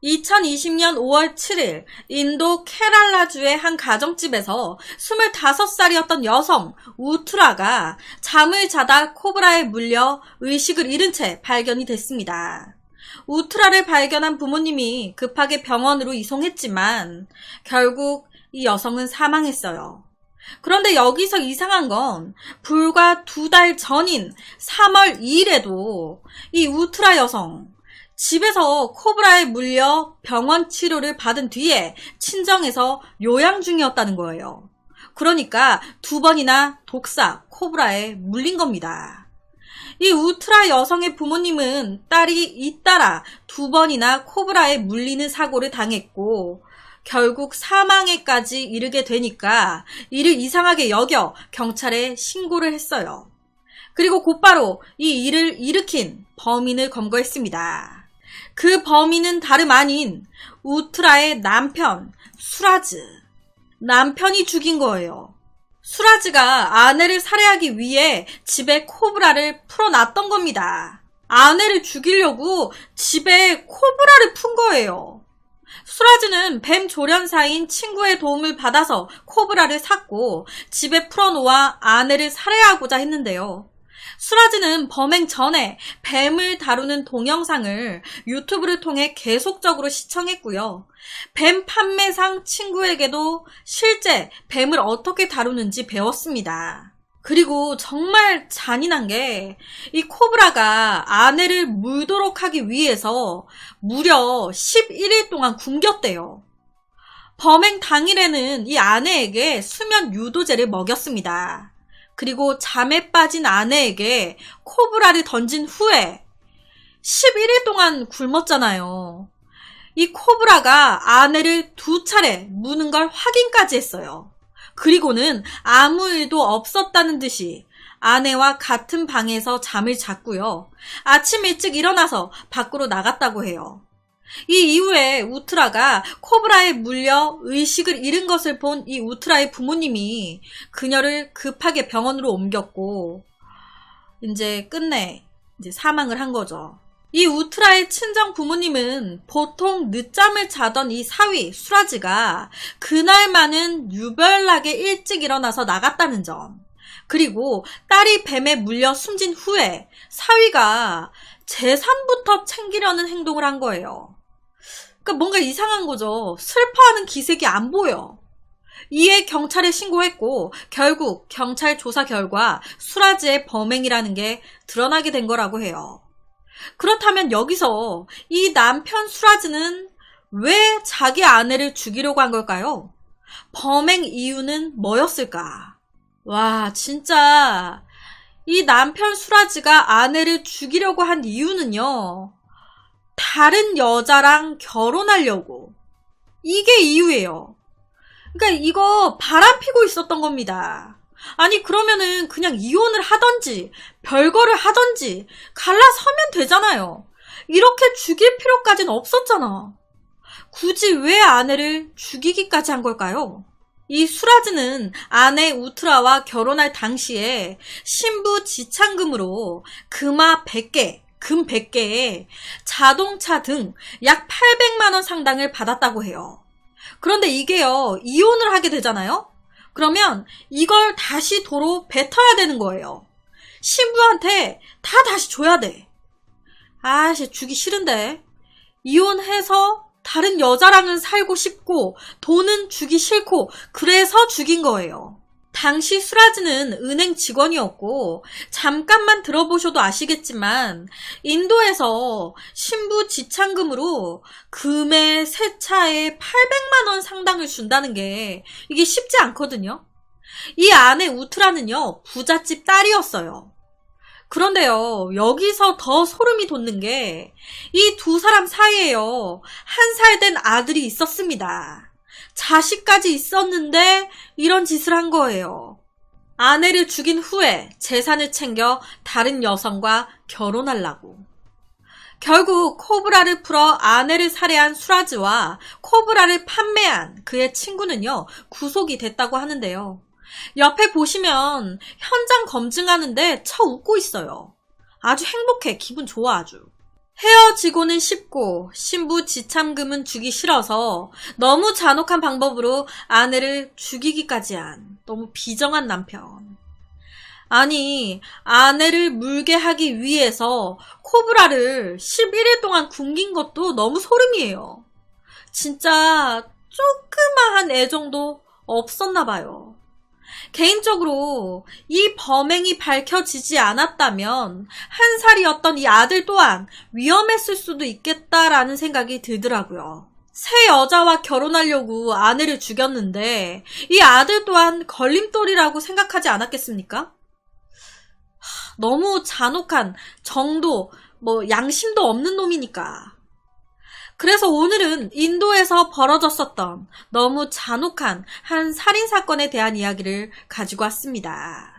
2020년 5월 7일 인도 케랄라주의 한 가정집에서 25살이었던 여성 우투라가 잠을 자다 코브라에 물려 의식을 잃은 채 발견이 됐습니다. 우투라를 발견한 부모님이 급하게 병원으로 이송했지만 결국 이 여성은 사망했어요. 그런데 여기서 이상한 건 불과 2달 전인 3월 2일에도 이 우투라 여성 집에서 코브라에 물려 병원 치료를 받은 뒤에 친정에서 요양 중이었다는 거예요. 그러니까 2번이나 독사, 코브라에 물린 겁니다. 이 우투라 여성의 부모님은 딸이 잇따라 2번이나 코브라에 물리는 사고를 당했고 결국 사망에까지 이르게 되니까 이를 이상하게 여겨 경찰에 신고를 했어요. 그리고 곧바로 이 일을 일으킨 범인을 검거했습니다. 그 범인은 다름 아닌 우투라의 남편 수라즈. 남편이 죽인 거예요. 수라즈가 아내를 살해하기 위해 집에 코브라를 풀어놨던 겁니다. 아내를 죽이려고 집에 코브라를 푼 거예요. 수라즈는 뱀 조련사인 친구의 도움을 받아서 코브라를 샀고 집에 풀어놓아 아내를 살해하고자 했는데요. 수라즈는 범행 전에 뱀을 다루는 동영상을 유튜브를 통해 계속적으로 시청했고요. 뱀 판매상 친구에게도 실제 뱀을 어떻게 다루는지 배웠습니다. 그리고 정말 잔인한 게 이 코브라가 아내를 물도록 하기 위해서 무려 11일 동안 굶겼대요. 범행 당일에는 이 아내에게 수면 유도제를 먹였습니다. 그리고 잠에 빠진 아내에게 코브라를 던진 후에 11일 동안 굶었잖아요. 이 코브라가 아내를 2차례 무는 걸 확인까지 했어요. 그리고는 아무 일도 없었다는 듯이 아내와 같은 방에서 잠을 잤고요. 아침 일찍 일어나서 밖으로 나갔다고 해요. 이 이후에 우투라가 코브라에 물려 의식을 잃은 것을 본 이 우투라의 부모님이 그녀를 급하게 병원으로 옮겼고 이제 끝내 사망을 한 거죠. 이 우투라의 친정 부모님은 보통 늦잠을 자던 이 사위 수라즈가 그날만은 유별나게 일찍 일어나서 나갔다는 점, 그리고 딸이 뱀에 물려 숨진 후에 사위가 재산부터 챙기려는 행동을 한 거예요. 그러니까 뭔가 이상한 거죠. 슬퍼하는 기색이 안 보여. 이에 경찰에 신고했고 결국 경찰 조사 결과 수라즈의 범행이라는 게 드러나게 된 거라고 해요. 그렇다면 여기서 이 남편 수라즈는 왜 자기 아내를 죽이려고 한 걸까요? 범행 이유는 뭐였을까? 와, 진짜 이 남편 수라즈가 아내를 죽이려고 한 이유는요, 다른 여자랑 결혼하려고. 이게 이유예요. 그러니까 이거 바람피고 있었던 겁니다. 아니 그러면은 그냥 이혼을 하던지 별거를 하던지 갈라서면 되잖아요. 이렇게 죽일 필요까지는 없었잖아. 굳이 왜 아내를 죽이기까지 한 걸까요? 이 수라즈는 아내 우투라와 결혼할 당시에 신부 지참금으로 금화 100개, 금 100개에 자동차 등 약 800만 원 상당을 받았다고 해요. 그런데 이게요, 이혼을 하게 되잖아요? 그러면 이걸 다시 도로 뱉어야 되는 거예요. 신부한테 다 다시 줘야 돼. 아씨, 주기 싫은데. 이혼해서 다른 여자랑은 살고 싶고 돈은 주기 싫고 그래서 죽인 거예요. 당시 수라즈는 은행 직원이었고 잠깐만 들어보셔도 아시겠지만 인도에서 신부 지참금으로 금의 세차에 800만 원 상당을 준다는 게 이게 쉽지 않거든요. 이 아내 우투라는요, 부잣집 딸이었어요. 그런데요, 여기서 더 소름이 돋는 게 이 두 사람 사이에요, 1살 된 아들이 있었습니다. 자식까지 있었는데 이런 짓을 한 거예요. 아내를 죽인 후에 재산을 챙겨 다른 여성과 결혼하려고. 결국 코브라를 풀어 아내를 살해한 수라즈와 코브라를 판매한 그의 친구는요, 구속이 됐다고 하는데요. 옆에 보시면 현장 검증하는데 쳐 웃고 있어요. 아주 행복해. 기분 좋아 아주. 헤어지고는 싶고 신부 지참금은 주기 싫어서 너무 잔혹한 방법으로 아내를 죽이기까지 한 너무 비정한 남편. 아니, 아내를 물게 하기 위해서 코브라를 11일 동안 굶긴 것도 너무 소름이에요. 진짜 조그마한 애정도 없었나 봐요. 개인적으로 이 범행이 밝혀지지 않았다면 한 살이었던 이 아들 또한 위험했을 수도 있겠다라는 생각이 들더라고요. 새 여자와 결혼하려고 아내를 죽였는데 이 아들 또한 걸림돌이라고 생각하지 않았겠습니까? 너무 잔혹한 정도, 양심도 없는 놈이니까. 그래서 오늘은 인도에서 벌어졌었던 너무 잔혹한 한 살인사건에 대한 이야기를 가지고 왔습니다.